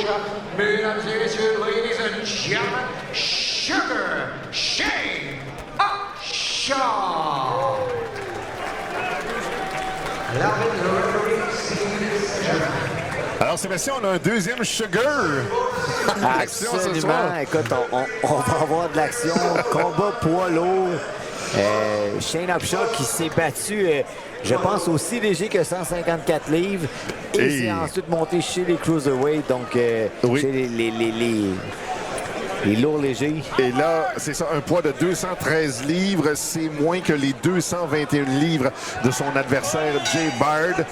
gauche, mesdames et messieurs, ladies and gentlemen, Sugar Shane Upshaw. Alors, Sébastien, on a un deuxième Sugar. Absolument. Écoute, on va avoir de l'action. Combat poids lourd. Shane Upshaw qui s'est battu, je pense, aussi léger que 154 livres. Et s'est ensuite monté chez les Cruiserweight, donc chez les lourds légers. Et là, c'est ça, un poids de 213 livres. C'est moins que les 221 livres de son adversaire, Jay Bard.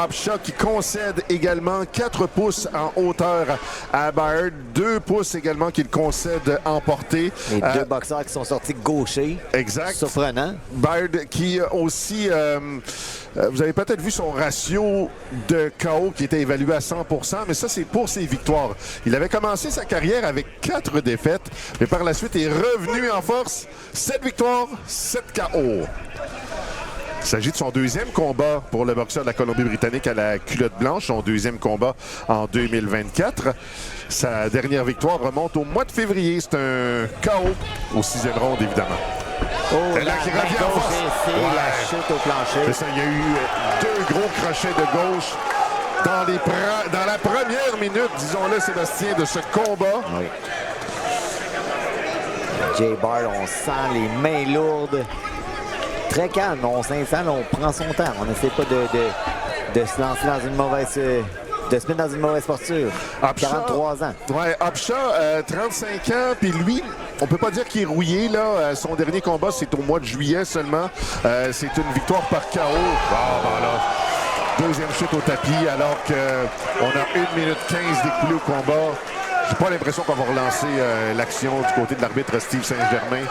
Upshaw qui concède également 4 pouces en hauteur à Bard. 2 pouces également qu'il concède en portée. Les deux boxeurs qui sont sortis gauchers. Exact. Surprenant. Bard qui aussi... vous avez peut-être vu son ratio de KO qui était évalué à 100%, mais ça, c'est pour ses victoires. Il avait commencé sa carrière avec 4 défaites, mais par la suite est revenu en force. 7 victoires, 7 KO. Il s'agit de son deuxième combat pour le boxeur de la Colombie-Britannique à la culotte blanche, son deuxième combat en 2024. Sa dernière victoire remonte au mois de février. C'est un KO au 6e round, évidemment. Oh, là qui revient en force. La chute au plancher. C'est ça, il y a eu 2 gros crochets de gauche dans la première minute, disons-le, Sébastien, de ce combat. Oui. Jay Bard, on sent les mains lourdes. Très calme, on s'installe, on prend son temps. On n'essaie pas de se lancer dans une mauvaise... de se mettre dans une mauvaise posture. Upshaw, 43 ans. Ouais, Upshaw, 35 ans, puis lui, on peut pas dire qu'il est rouillé, là. Son dernier combat, c'est au mois de juillet seulement. C'est une victoire par KO. Voilà. Deuxième chute au tapis, alors qu'on a 1 minute 15 d'écoulé au combat. J'ai pas l'impression qu'on va relancer l'action du côté de l'arbitre Steve Saint-Germain.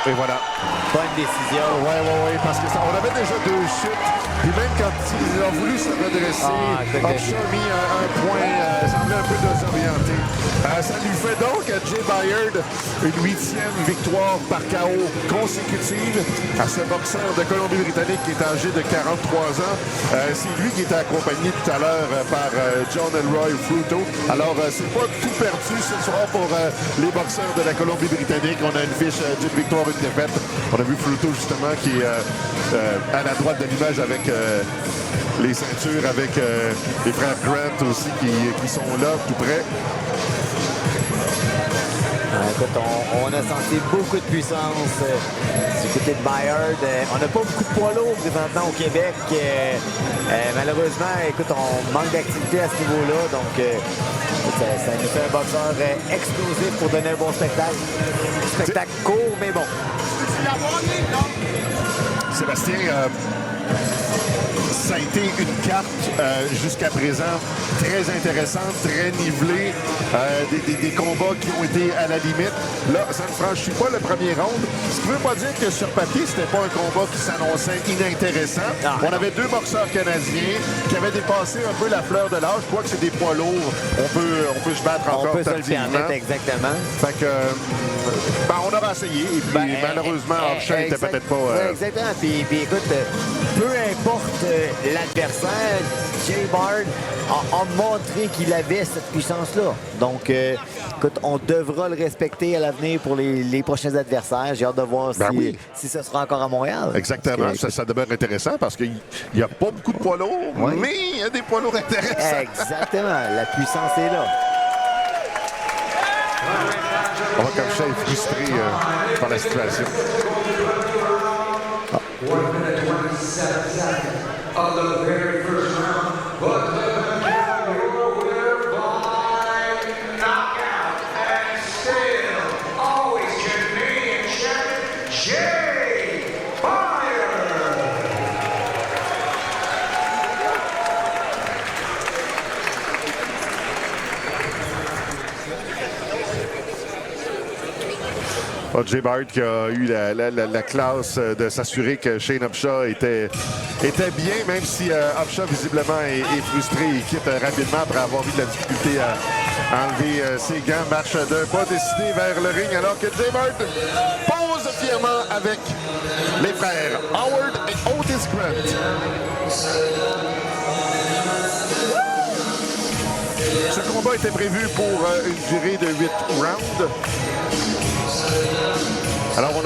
Et voilà. Bonne décision. Oui, parce que on avait déjà 2 chutes. Puis même quand il a voulu se redresser, Upshaw a mis un point, semblait un peu désorienté. Ça lui fait donc à Jay Bard une 8e victoire par KO consécutive à ce boxeur de Colombie-Britannique qui est âgé de 43 ans. C'est lui qui était accompagné tout à l'heure par John Elroy Fruto. Alors, c'est pas tout perdu ce soir pour les boxeurs de la Colombie-Britannique. On a une fiche d'une victoire, une défaite. On a vu Fruto, justement, qui est à la droite de l'image avec les ceintures, avec les frères Grant aussi qui sont là, tout près. Écoute, on a senti beaucoup de puissance du côté de Bayard. On n'a pas beaucoup de poids lourds présentement au Québec. Malheureusement, écoute, on manque d'activité à ce niveau-là. Donc, ça nous fait un boxeur explosif pour donner un bon spectacle. Spectacle court, mais bon. Sébastien, ça a été une carte jusqu'à présent très intéressante, très nivelée, des combats qui ont été à la limite. Là, ça ne franchit pas le premier round. Ce qui ne veut pas dire que sur papier, c'était pas un combat qui s'annonçait inintéressant. On avait 2 boxeurs canadiens qui avaient dépassé un peu la fleur de l'âge. Je crois que c'est des poids lourds. On peut se battre encore tardivement. On peut se le permettre, exactement. Fait que, on aura essayé. Et puis, malheureusement, Upshaw n'était peut-être pas... Exactement. Puis écoute, peu importe l'adversaire, Jay Bard a montré qu'il avait cette puissance-là. Donc, écoute, on devra le respecter à l'avenir pour les prochains adversaires. J'ai hâte de voir si ce sera encore à Montréal. Exactement. Ça demeure intéressant parce qu'il n'y a pas beaucoup de poids lourds, mais il y a des poids lourds intéressants. Exactement. La puissance est là. On va comme ça être frustré par la situation. 1 minute 27 seconds of the very first round, but the winner by knockout and still always Canadian champion, Jay Bard. Jay Bard qui a eu la classe de s'assurer que Shane Upshaw était bien, même si Upshaw visiblement est frustré et quitte rapidement après avoir eu de la difficulté à enlever ses gants. Marche d'un pas décidé vers le ring alors que Jay Bard pose fièrement avec les frères Howard et Otis Grant. combat était prévu pour une durée de 8 rounds. Alors, on